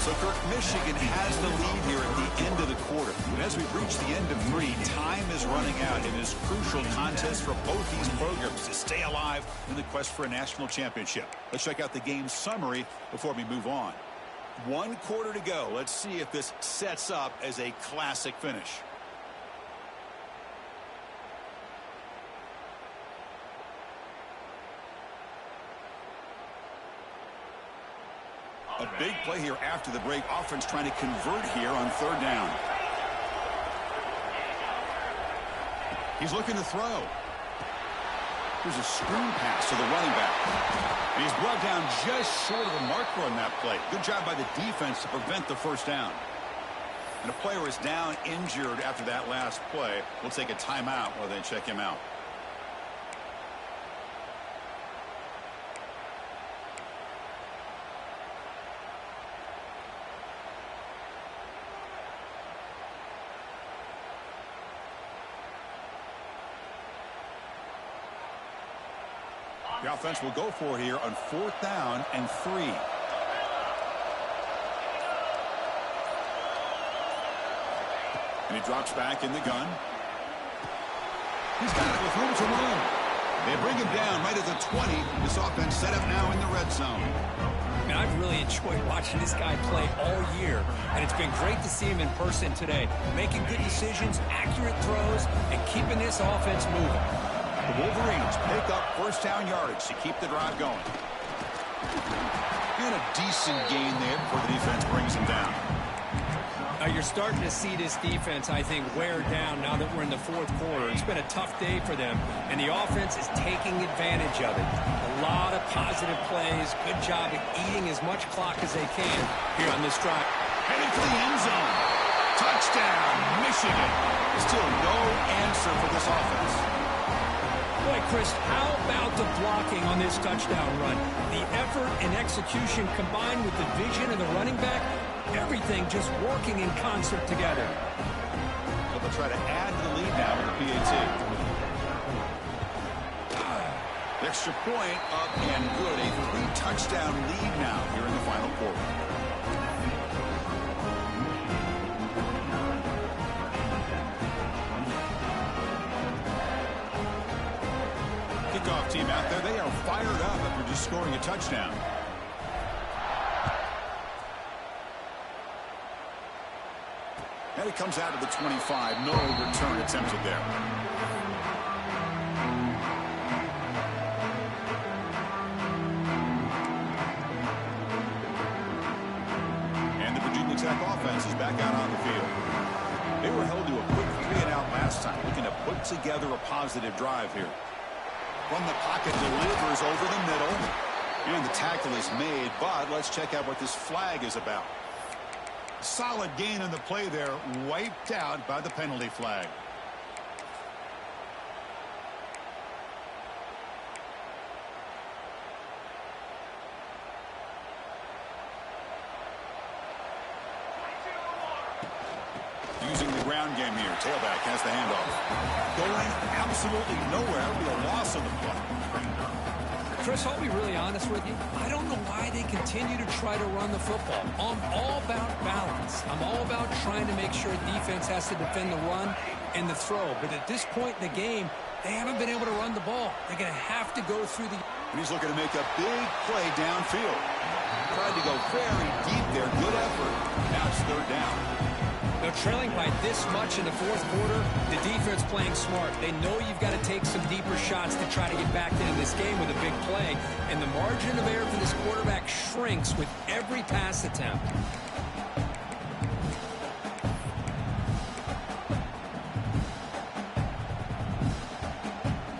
So, Kirk, Michigan has the lead here at the end of the quarter. And as we reach the end of 3, time is running out in this crucial contest for both these programs to stay alive in the quest for a national championship. Let's check out the game summary before we move on. 1 quarter to go. Let's see if this sets up as a classic finish. A big play here after the break. Offense trying to convert here on 3rd down. He's looking to throw. Here's a screen pass to the running back. And he's brought down just short of the marker on that play. Good job by the defense to prevent the 1st down. And a player is down injured after that last play. We'll take a timeout while they check him out. The offense will go for here on 4th down and 3. And he drops back in the gun. He's got it with room to run. They bring him down right at the 20. This offense set up now in the red zone. And I've really enjoyed watching this guy play all year, and it's been great to see him in person today, making good decisions, accurate throws, and keeping this offense moving. The Wolverines pick up 1st down yardage to keep the drive going. And a decent gain there before the defense brings him down. Now you're starting to see this defense, I think, wear down now that we're in the 4th quarter. It's been a tough day for them, and the offense is taking advantage of it. A lot of positive plays. Good job at eating as much clock as they can here on this drive. Heading for the end zone. Touchdown, Michigan. Still no answer for this offense. Boy, Chris, how about the blocking on this touchdown run? The effort and execution combined with the vision of the running back, everything just working in concert together. Well, they'll try to add to the lead now with the PAT. The extra point up and good. A 3-touchdown lead now here in the final quarter. kickoff team out there, they are fired up after just scoring a touchdown. And it comes out to the 25. No return attempted there. And the Virginia Tech offense is back out on the field. They were held to a quick 3-and-out last time, looking to put together a positive drive here. From the pocket, delivers over the middle. And the tackle is made, but let's check out what this flag is about. Solid gain in the play there, wiped out by the penalty flag. Using the ground game here. Tailback has the handoff. Going absolutely nowhere. It'll be a loss on the play. Chris, I'll be really honest with you. I don't know why they continue to try to run the football. I'm all about balance. I'm all about trying to make sure defense has to defend the run and the throw. But at this point in the game, they haven't been able to run the ball. They're going to have to go through the... And he's looking to make a big play downfield. Tried to go very deep there. Good effort. Now it's third down. They're trailing by this much in the fourth quarter. The defense playing smart. They know you've got to take some deeper shots to try to get back into this game with a big play. And the margin of error for this quarterback shrinks with every pass attempt.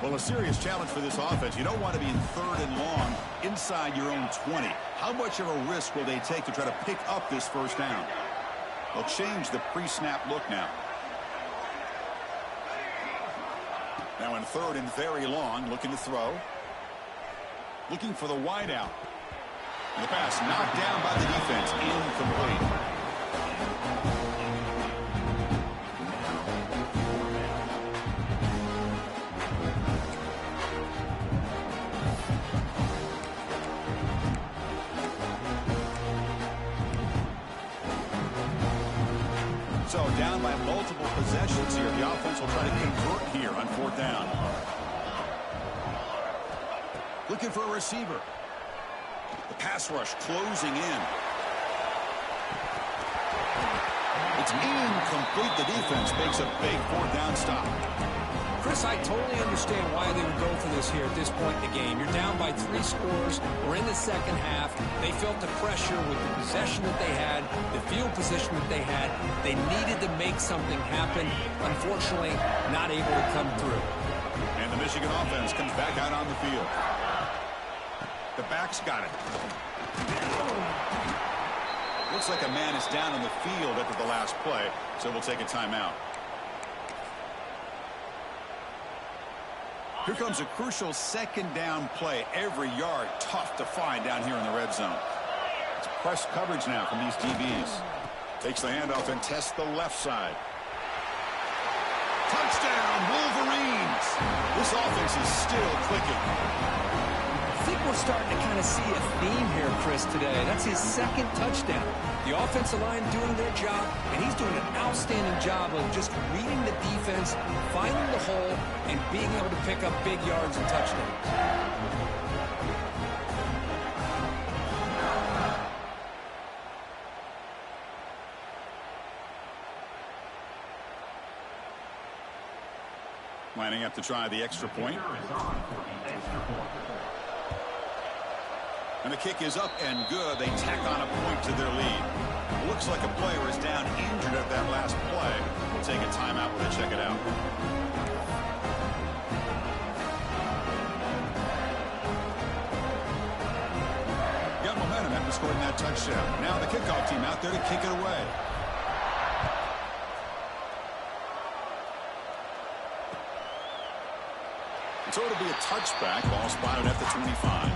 Well, a serious challenge for this offense. You don't want to be in third and long inside your own 20. How much of a risk will they take to try to pick up this first down? They'll change the pre-snap look now. Now in third and very long, looking to throw. Looking for the wide out. And the pass knocked down by the defense. Incomplete. So down by multiple possessions here. The offense will try to convert here on fourth down. Looking for a receiver. The pass rush closing in. It's incomplete. The defense makes a big fourth down stop. Chris, I totally understand why they would go for this here at this point in the game. You're down by 3 scores. We're in the second half. They felt the pressure with the possession that they had, the field position that they had. They needed to make something happen. Unfortunately, not able to come through. And the Michigan offense comes back out on the field. The back's got it. Looks like a man is down on the field after the last play, so we'll take a timeout. Here comes a crucial second down play. Every yard tough to find down here in the red zone. It's press coverage now from these DBs. Takes the handoff and tests the left side. Touchdown, Wolverines! This offense is still clicking. I think we're starting to kind of see a theme here, Chris, today. That's his second touchdown. The offensive line doing their job, and he's doing an outstanding job of just reading the defense, finding the hole, and being able to pick up big yards and touchdowns. Lining up to try the extra point. And the kick is up and good. They tack on a point to their lead. Looks like a player is down injured at that last play. We'll take a timeout while they check it out. Got momentum after scoring that touchdown. Now the kickoff team out there to kick it away. So it'll be a touchback. Ball spotted at the 25.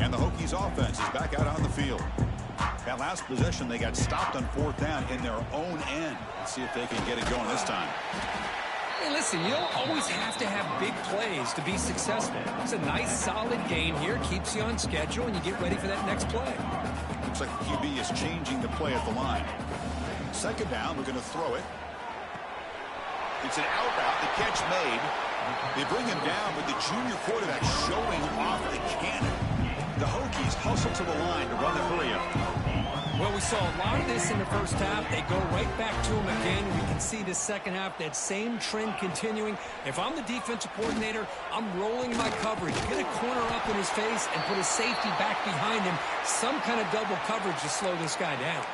And the Hokies offense is back out on the field. That last possession, they got stopped on fourth down in their own end. Let's see if they can get it going this time. Hey, listen, you don't always have to have big plays to be successful. It's a nice, solid game here. Keeps you on schedule, and you get ready for that next play. Looks like the QB is changing the play at the line. Second down, we're going to throw it. It's an out route, the catch made. They bring him down with the junior quarterback showing off the cannon. The Hokies hustle to the line to run the hurry-up. Well, we saw a lot of this in the first half. They go right back to him again. We can see the second half, that same trend continuing. If I'm the defensive coordinator, I'm rolling my coverage. Get a corner up in his face and put a safety back behind him. Some kind of double coverage to slow this guy down.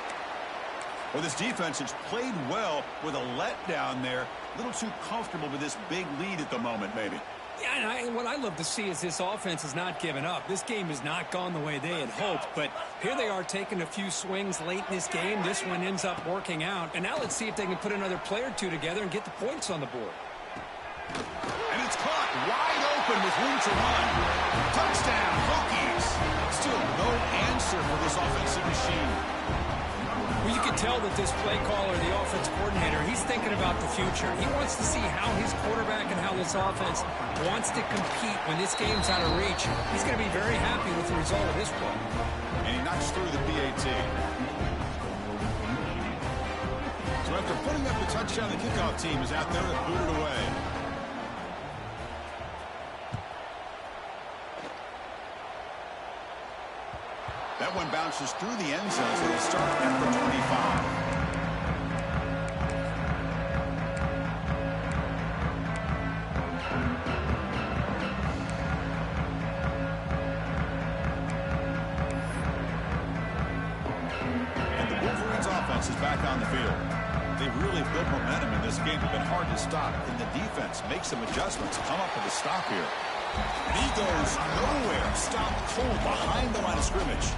Well, this defense has played well with a letdown there. A little too comfortable with this big lead at the moment, maybe. Yeah, and what I love to see is this offense has not given up. This game has not gone the way they had hoped, but here they are taking a few swings late in this game. This one ends up working out, and now let's see if they can put another play or two together and get the points on the board. And it's caught wide open with room to run. Touchdown, Hokies. Still no answer for this offensive machine. Well, you can tell that this play caller, the offense coordinator, he's thinking about the future. He wants to see how his quarterback and how this offense wants to compete when this game's out of reach. He's going to be very happy with the result of this play. And he knocks through the PAT. So after putting up the touchdown, the kickoff team is out there and booted away. That one bounces through the end zone, so they start at the 25. And the Wolverines offense is back on the field. They've really built momentum in this game. It's been hard to stop, and the defense makes some adjustments, come up with a stop here. And he goes nowhere. Stop cold behind the line of scrimmage.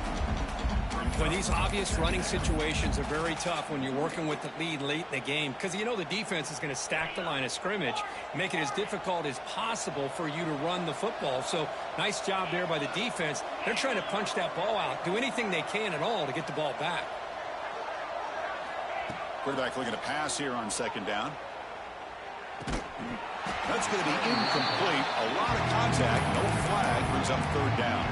Well, these obvious running situations are very tough when you're working with the lead late in the game because you know the defense is going to stack the line of scrimmage, make it as difficult as possible for you to run the football. So nice job there by the defense. They're trying to punch that ball out, do anything they can at all to get the ball back. Quarterback looking to pass here on second down. That's going to be incomplete. A lot of contact. No flag. Brings up third down.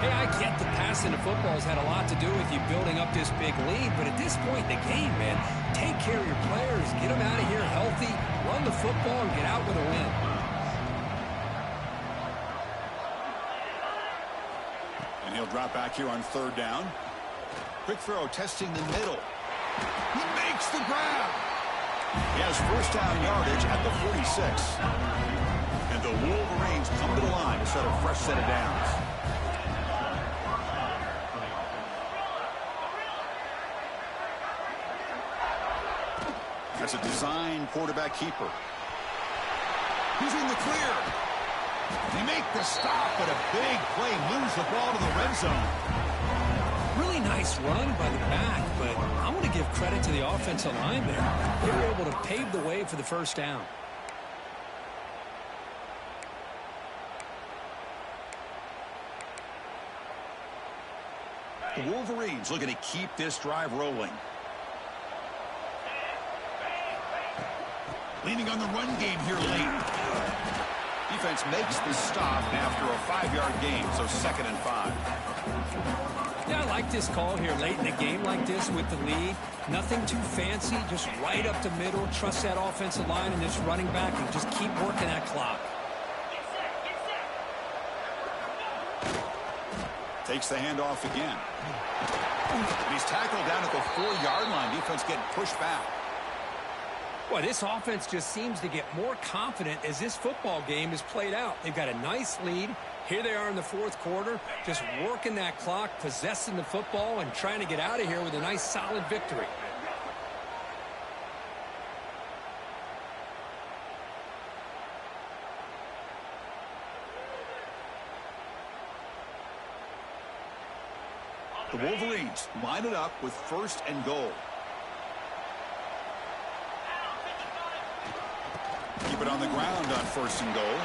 Hey, I get the passing the football has had a lot to do with you building up this big lead, but at this point in the game, man, take care of your players. Get them out of here healthy. Run the football and get out with a win. And he'll drop back here on third down. Quick throw testing the middle. He makes the grab. He has first down yardage at the 46. And the Wolverines come to the line to set a fresh set of downs. That's a design quarterback keeper. He's in the clear. They make the stop, but a big play moves the ball to the red zone. Really nice run by the back, but I'm going to give credit to the offensive line there. They were able to pave the way for the first down. The Wolverines looking to keep this drive rolling. Leaning on the run game here late. Defense makes the stop after a 5-yard gain, so 2nd and 5. Yeah, I like this call here late in the game like this with the lead. Nothing too fancy, just right up the middle. Trust that offensive line and this running back and just keep working that clock. Takes the handoff again. And he's tackled down at the 4-yard line. Defense getting pushed back. Boy, this offense just seems to get more confident as this football game is played out. They've got a nice lead. Here they are in the fourth quarter, just working that clock, possessing the football, and trying to get out of here with a nice, solid victory. The Wolverines line it up with 1st and goal. Keep it on the ground on 1st and goal.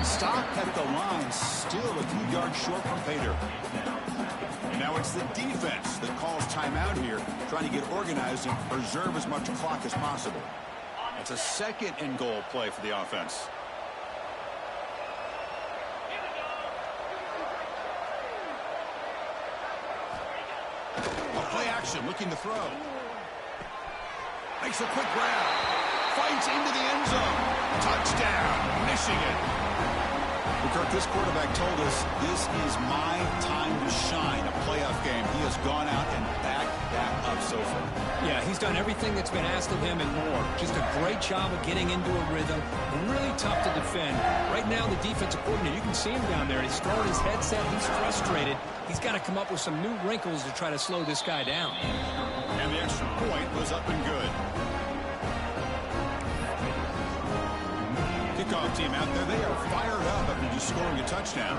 Stopped at the line, still a few yards short from pay dirt. And now it's the defense that calls timeout here, trying to get organized and preserve as much clock as possible. It's a second and goal play for the offense. Play action, looking to throw. Makes a quick grab. Fights into the end zone. Touchdown, Michigan. Kirk, this quarterback told us this is my time to shine, a playoff game. He has gone out and backed that up so far. Yeah, he's done everything that's been asked of him and more. Just a great job of getting into a rhythm. Really tough to defend. Right now, the defensive coordinator, you can see him down there. He's throwing his headset. He's frustrated. He's got to come up with some new wrinkles to try to slow this guy down. And the extra point was up and good. Kickoff team out there, they are fired up after just scoring a touchdown.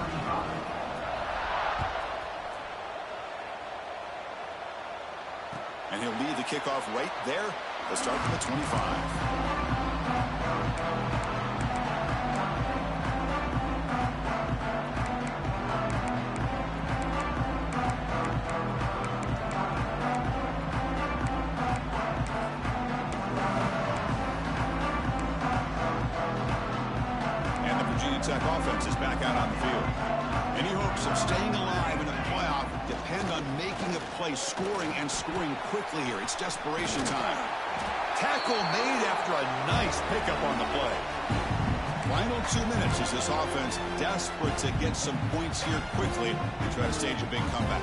And he'll lead the kickoff right there. They'll start from the 25. Tech offense is back out on the field. Any hopes of staying alive in the playoff depend on making a play, scoring, and scoring quickly here. It's desperation time. Tackle made after a nice pickup on the play. Final 2 minutes as this offense desperate to get some points here quickly and try to stage a big comeback.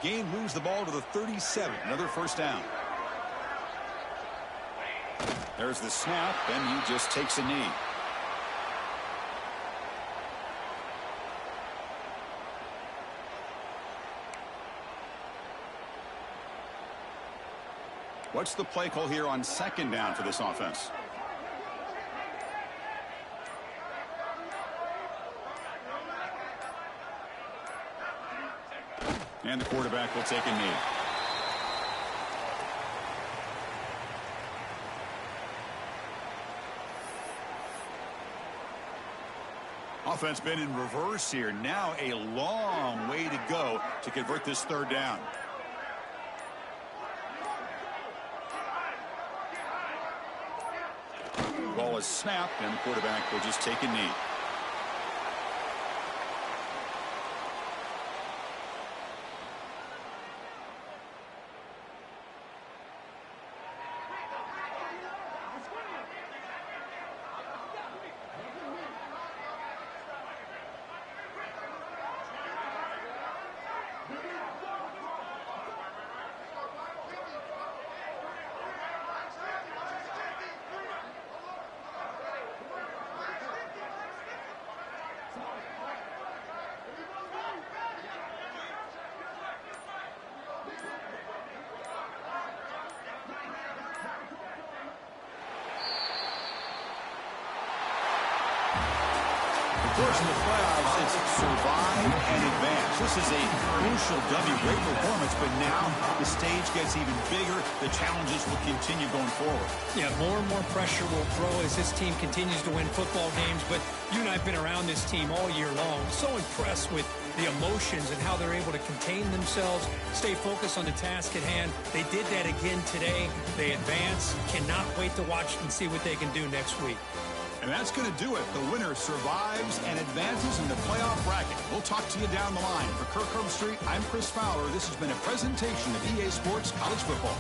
Gain moves the ball to the 37. Another first down. There's the snap, and he just takes a knee. What's the play call here on second down for this offense? And the quarterback will take a knee. Offense been in reverse here. Now a long way to go to convert this third down. Ball is snapped, and the quarterback will just take a knee. Of course, in the playoffs, it's survive and advance. This is a crucial W. Great performance, but now the stage gets even bigger. The challenges will continue going forward. Yeah, more and more pressure will grow as this team continues to win football games. But you and I have been around this team all year long. So impressed with the emotions and how they're able to contain themselves, stay focused on the task at hand. They did that again today. They advance. Cannot wait to watch and see what they can do next week. And that's going to do it. The winner survives and advances in the playoff bracket. We'll talk to you down the line. For Kirk Herbstreit, I'm Chris Fowler. This has been a presentation of EA Sports College Football.